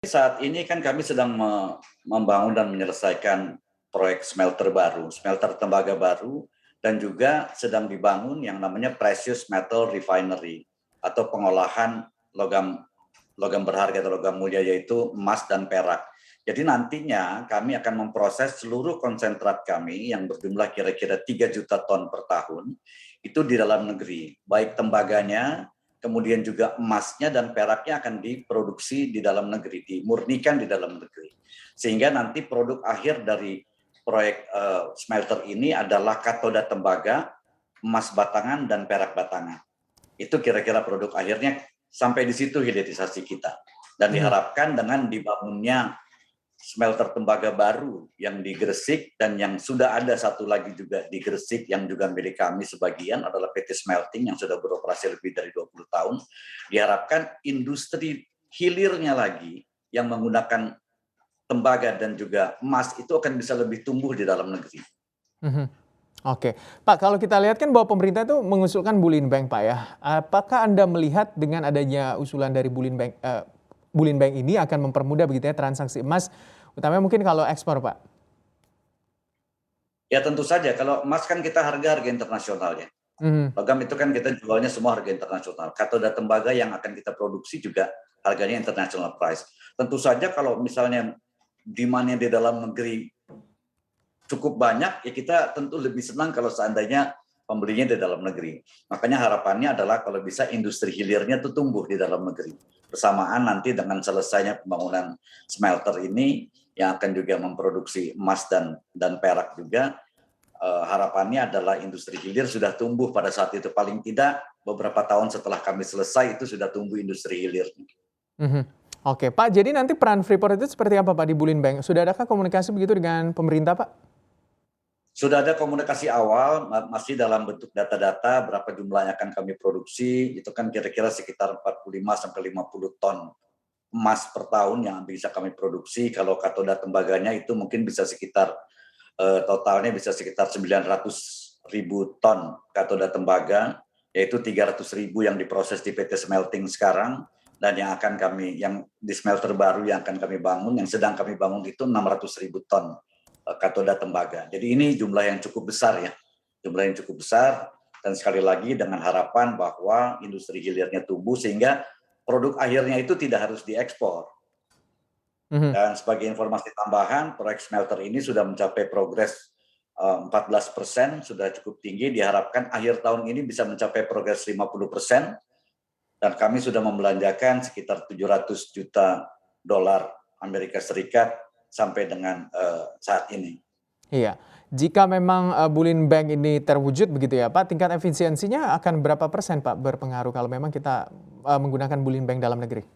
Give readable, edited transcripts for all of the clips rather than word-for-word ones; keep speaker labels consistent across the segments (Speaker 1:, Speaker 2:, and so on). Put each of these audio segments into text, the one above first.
Speaker 1: Saat ini kan kami sedang membangun dan menyelesaikan proyek smelter baru, smelter tembaga baru, dan juga sedang dibangun yang namanya Precious Metal Refinery atau pengolahan logam logam berharga atau logam mulia, yaitu emas dan perak. Jadi nantinya kami akan memproses seluruh konsentrat kami yang berjumlah kira-kira 3 juta ton per tahun itu di dalam negeri, baik tembaganya, kemudian juga emasnya dan peraknya akan diproduksi di dalam negeri, dimurnikan di dalam negeri. Sehingga nanti produk akhir dari proyek smelter ini adalah katoda tembaga, emas batangan, dan perak batangan. Itu kira-kira produk akhirnya, sampai di situ hilirisasi kita. Dan diharapkan dengan dibangunnya smelter tembaga baru yang di Gresik dan yang sudah ada satu lagi juga di Gresik yang juga milik kami sebagian adalah PT Smelting yang sudah beroperasi lebih dari 20 tahun. Diharapkan industri hilirnya lagi yang menggunakan tembaga dan juga emas itu akan bisa lebih tumbuh di dalam negeri.
Speaker 2: Oke, Pak, kalau kita lihat kan bahwa pemerintah itu mengusulkan Bulin Bank, Pak ya. Apakah Anda melihat dengan adanya usulan dari Bulin Bank ini akan mempermudah begitu ya transaksi emas, utamanya mungkin kalau ekspor, Pak?
Speaker 1: Ya tentu saja, kalau emas kan kita harga internasional ya.
Speaker 2: Mhm.
Speaker 1: Logam itu kan kita jualnya semua harga internasional. Katoda tembaga yang akan kita produksi juga harganya international price. Tentu saja kalau misalnya demand-nya di dalam negeri cukup banyak, ya kita tentu lebih senang kalau seandainya pembelinya di dalam negeri. Makanya harapannya adalah kalau bisa industri hilirnya itu tumbuh di dalam negeri. Bersamaan nanti dengan selesainya pembangunan smelter ini yang akan juga memproduksi emas dan perak juga, harapannya adalah industri hilir sudah tumbuh pada saat itu. Paling tidak beberapa tahun setelah kami selesai itu sudah tumbuh industri hilir.
Speaker 2: Mhm. Oke, Pak, jadi nanti peran Freeport itu seperti apa, Pak, di Bulin Bank? Sudah adakah komunikasi begitu dengan pemerintah, Pak?
Speaker 1: Sudah ada komunikasi awal, masih dalam bentuk data-data berapa jumlah yang akan kami produksi, itu kan kira-kira sekitar 45-50 ton emas per tahun yang bisa kami produksi. Kalau katoda tembaganya itu mungkin bisa sekitar, totalnya bisa sekitar 900.000 ton katoda tembaga, yaitu 300.000 yang diproses di PT Smelting sekarang, dan yang di smelter baru yang akan kami bangun, yang sedang kami bangun itu 600.000 ton katoda tembaga. Jadi ini jumlah yang cukup besar ya, jumlah yang cukup besar, dan sekali lagi dengan harapan bahwa industri hilirnya tumbuh sehingga produk akhirnya itu tidak harus diekspor.
Speaker 2: Mhm.
Speaker 1: Dan sebagai informasi tambahan, proyek smelter ini sudah mencapai progres 14%, sudah cukup tinggi, diharapkan akhir tahun ini bisa mencapai progres 50%, dan kami sudah membelanjakan sekitar 700 juta dolar Amerika Serikat sampai dengan saat ini.
Speaker 2: Iya. Jika memang Bulin Bank ini terwujud begitu ya, Pak, tingkat efisiensinya akan berapa persen, Pak, berpengaruh kalau memang kita menggunakan Bulin Bank dalam negeri?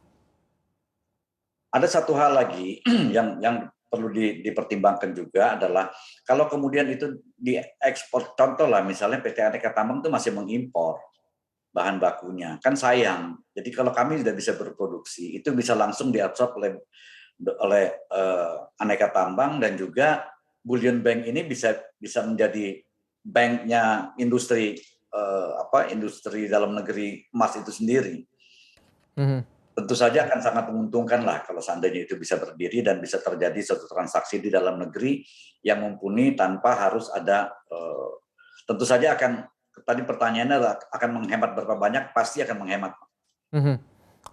Speaker 1: Ada satu hal lagi yang perlu dipertimbangkan juga adalah kalau kemudian itu diekspor, contoh lah misalnya PT Aneka Tambang itu masih mengimpor bahan bakunya, kan sayang. Jadi kalau kami sudah bisa berproduksi, itu bisa langsung diabsorb oleh Aneka Tambang, dan juga Bullion Bank ini bisa menjadi banknya industri, industri dalam negeri emas itu sendiri.
Speaker 2: Mhm.
Speaker 1: Tentu saja akan sangat menguntungkan lah kalau seandainya itu bisa berdiri dan bisa terjadi suatu transaksi di dalam negeri yang mumpuni tanpa harus ada, tentu saja akan, tadi pertanyaannya akan menghemat berapa banyak, pasti akan menghemat.
Speaker 2: Mhm.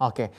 Speaker 2: Oke.